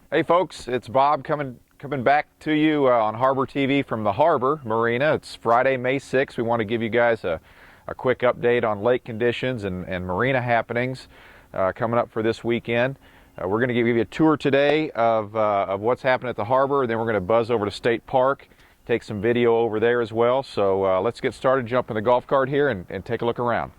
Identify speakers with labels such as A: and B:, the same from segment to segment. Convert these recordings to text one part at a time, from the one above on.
A: Hey folks, it's Bob coming back to you on Harbor TV from the Harbor Marina. It's Friday, May 6th. We want to give you guys a quick update on lake conditions and marina happenings coming up for this weekend. We're going to give you a tour today of what's happening at the harbor. Then we're going to buzz over to State Park, take some video over there as well. So let's get started, jump in the golf cart here and take a look around.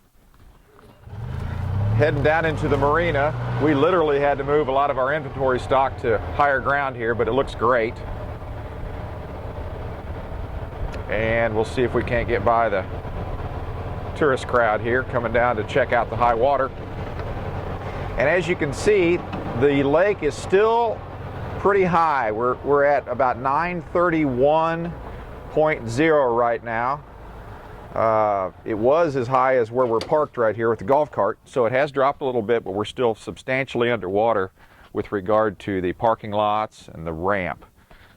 A: Heading down into the marina, we literally had to move a lot of our inventory stock to higher ground here, but it looks great. And we'll see if we can't get by the tourist crowd here coming down to check out the high water. And as you can see, the lake is still pretty high. We're at about 931.0 right now. It was as high as where we're parked right here with the golf cart, so it has dropped a little bit, but we're still substantially underwater with regard to the parking lots and the ramp.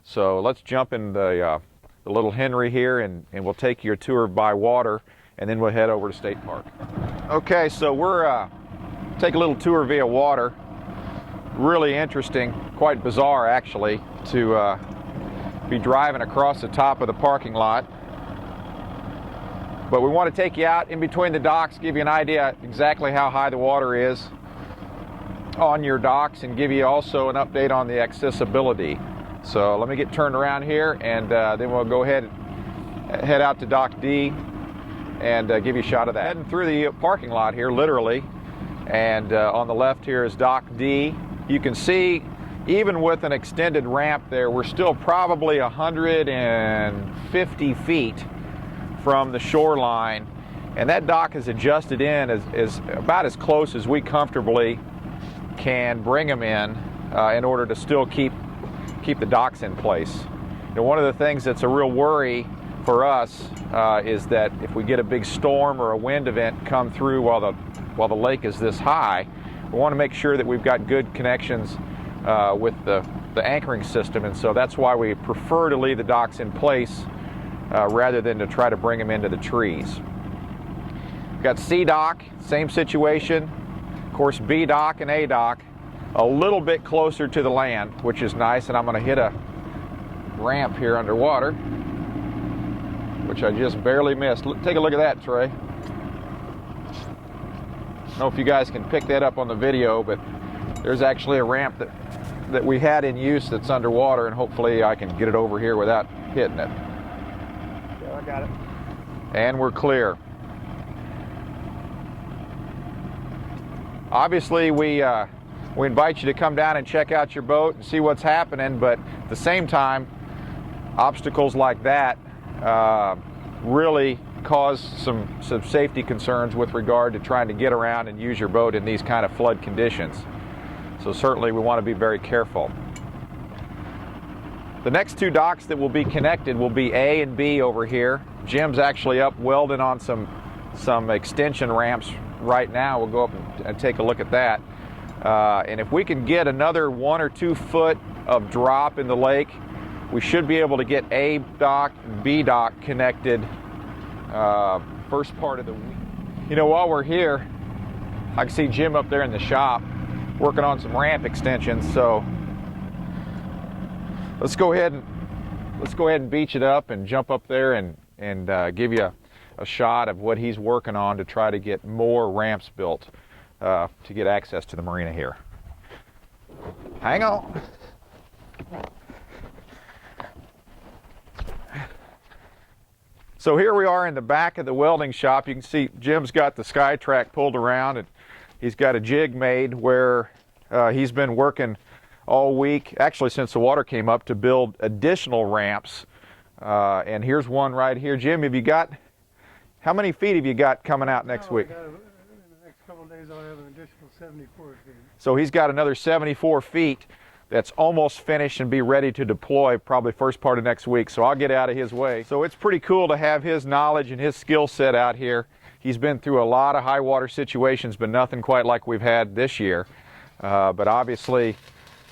A: So let's jump in the little Henry here and we'll take you a tour by water, and then we'll head over to State Park. Okay, so we're take a little tour via water. Really interesting, quite bizarre actually, to be driving across the top of the parking lot. But we want to take you out in between the docks, give you an idea exactly how high the water is on your docks, and give you also an update on the accessibility. So let me get turned around here, and then we'll go ahead and head out to Dock D and give you a shot of that. Heading through the parking lot here, literally, and on the left here is Dock D. You can see, even with an extended ramp there, we're still probably 150 feet from the shoreline, and that dock is adjusted in as about as close as we comfortably can bring them in order to still keep the docks in place. You know, one of the things that's a real worry for us is that if we get a big storm or a wind event come through while the lake is this high, we want to make sure that we've got good connections with the anchoring system, and so that's why we prefer to leave the docks in place rather than to try to bring them into the trees. We've got C dock, same situation. Of course, B dock and A dock, a little bit closer to the land, which is nice, and I'm going to hit a ramp here underwater, which I just barely missed. Take a look at that, Trey. I don't know if you guys can pick that up on the video, but there's actually a ramp that we had in use that's underwater, and hopefully I can get it over here without hitting it.
B: I got it.
A: And we're clear. Obviously, we invite you to come down and check out your boat and see what's happening, but at the same time, obstacles like that really cause some safety concerns with regard to trying to get around and use your boat in these kind of flood conditions. So certainly we want to be very careful. The next two docks that will be connected will be A and B over here. Jim's actually up welding on some extension ramps right now. We'll go up and take a look at that. And if we can get another 1 or 2 foot of drop in the lake, we should be able to get A dock and B dock connected first part of the week. You know, while we're here, I can see Jim up there in the shop working on some ramp extensions. So let's go ahead and beach it up and jump up there and give you a shot of what he's working on to try to get more ramps built to get access to the marina here. Hang on. So here we are in the back of the welding shop. You can see Jim's got the SkyTrack pulled around, and he's got a jig made where he's been working all week, actually since the water came up, to build additional ramps. And here's one right here. Jim, how many feet have you got coming out next week?
B: In the next couple of days I'll have an additional 74 feet.
A: So he's got another 74 feet that's almost finished and be ready to deploy probably first part of next week. So I'll get out of his way. So it's pretty cool to have his knowledge and his skill set out here. He's been through a lot of high water situations, but nothing quite like we've had this year. But obviously,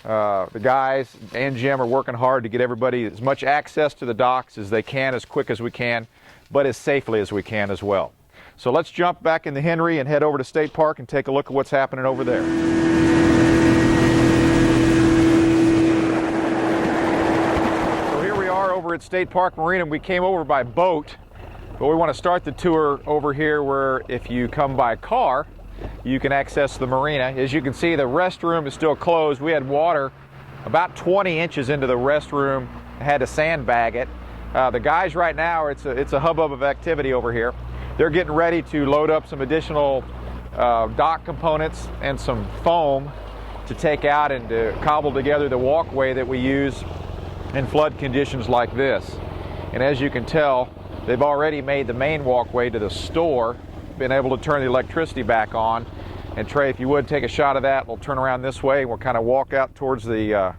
A: the guys and Jim are working hard to get everybody as much access to the docks as they can, as quick as we can, but as safely as we can as well. So let's jump back in the Henry and head over to State Park and take a look at what's happening over there. at State Park Marina. We came over by boat, but we want to start the tour over here where if you come by car, you can access the marina. As you can see, the restroom is still closed. We had water about 20 inches into the restroom, had to sandbag it. The guys right now, it's a hubbub of activity over here. They're getting ready to load up some additional dock components and some foam to take out and to cobble together the walkway that we use in flood conditions like this. And as you can tell, they've already made the main walkway to the store, been able to turn the electricity back on. And Trey, if you would take a shot of that, we'll turn around this way and we'll kind of walk out towards the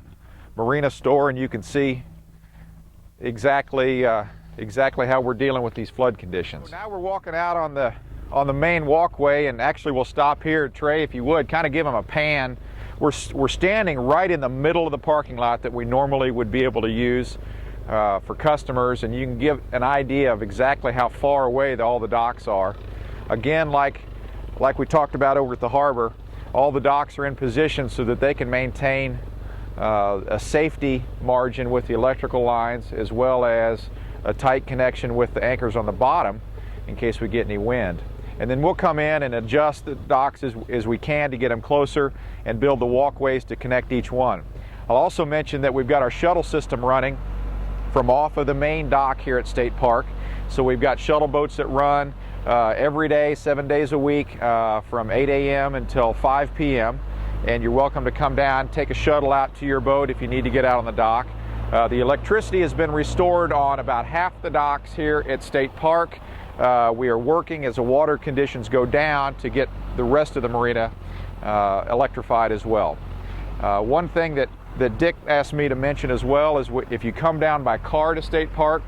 A: Marina store, and you can see exactly how we're dealing with these flood conditions. So now we're walking out on the main walkway, and actually we'll stop here. Trey, if you would, kind of give them a pan. We're standing right in the middle of the parking lot that we normally would be able to use for customers, and you can give an idea of exactly how far away all the docks are. Again, like we talked about over at the harbor, all the docks are in position so that they can maintain a safety margin with the electrical lines, as well as a tight connection with the anchors on the bottom in case we get any wind. And then we'll come in and adjust the docks as we can to get them closer and build the walkways to connect each one. I'll also mention that we've got our shuttle system running from off of the main dock here at State Park. So we've got shuttle boats that run every day, 7 days a week, from 8 a.m. until 5 p.m. And you're welcome to come down, take a shuttle out to your boat if you need to get out on the dock. The electricity has been restored on about half the docks here at State Park. We are working as the water conditions go down to get the rest of the marina electrified as well. One thing that Dick asked me to mention as well is if you come down by car to State Park,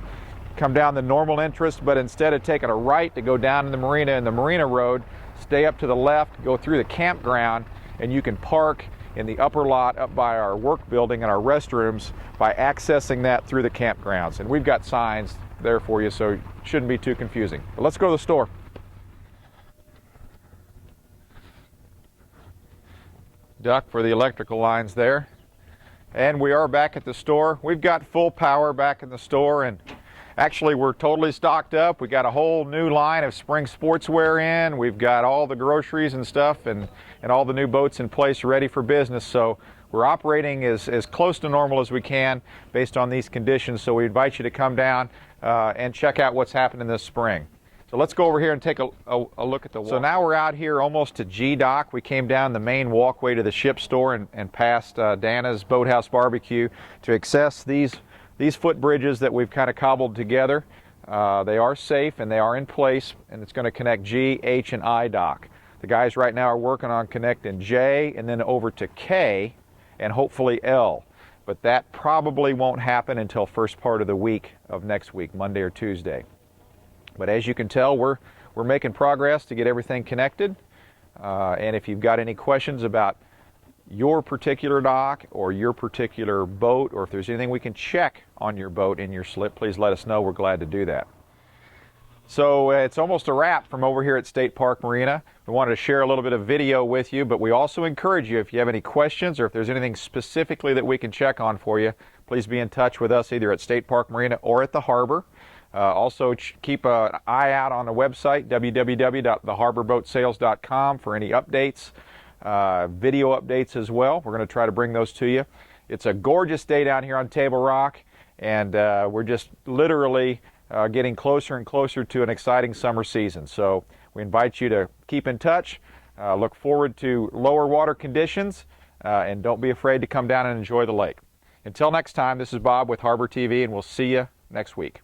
A: come down the normal entrance, but instead of taking a right to go down in the Marina Road, stay up to the left, go through the campground, and you can park in the upper lot up by our work building and our restrooms by accessing that through the campgrounds. And we've got signs there for you, so it shouldn't be too confusing. But let's go to the store. Duck for the electrical lines there. And we are back at the store. We've got full power back in the store, and actually we're totally stocked up. We got a whole new line of spring sportswear in. We've got all the groceries and stuff and all the new boats in place ready for business. So we're operating as close to normal as we can based on these conditions. So we invite you to come down and check out what's happening this spring. So let's go over here and take a look at the walk. So now we're out here almost to G Dock. We came down the main walkway to the ship store and past Dana's Boathouse Barbecue to access these footbridges that we've kind of cobbled together. They are safe and they are in place, and it's going to connect G, H, and I dock. The guys right now are working on connecting J and then over to K and hopefully L. But that probably won't happen until first part of the week of next week, Monday or Tuesday. But as you can tell, we're making progress to get everything connected. And if you've got any questions about your particular dock or your particular boat, or if there's anything we can check on your boat in your slip, please let us know. We're glad to do that. So it's almost a wrap from over here at State Park Marina. We wanted to share a little bit of video with you, but we also encourage you, if you have any questions or if there's anything specifically that we can check on for you, please be in touch with us either at State Park Marina or at the harbor. Also keep an eye out on the website, www.theharborboatsales.com, for any updates, video updates as well. We're going to try to bring those to you. It's a gorgeous day down here on Table Rock, and we're just literally getting closer and closer to an exciting summer season. So we invite you to keep in touch, look forward to lower water conditions, and don't be afraid to come down and enjoy the lake. Until next time, this is Bob with Harbor TV, and we'll see you next week.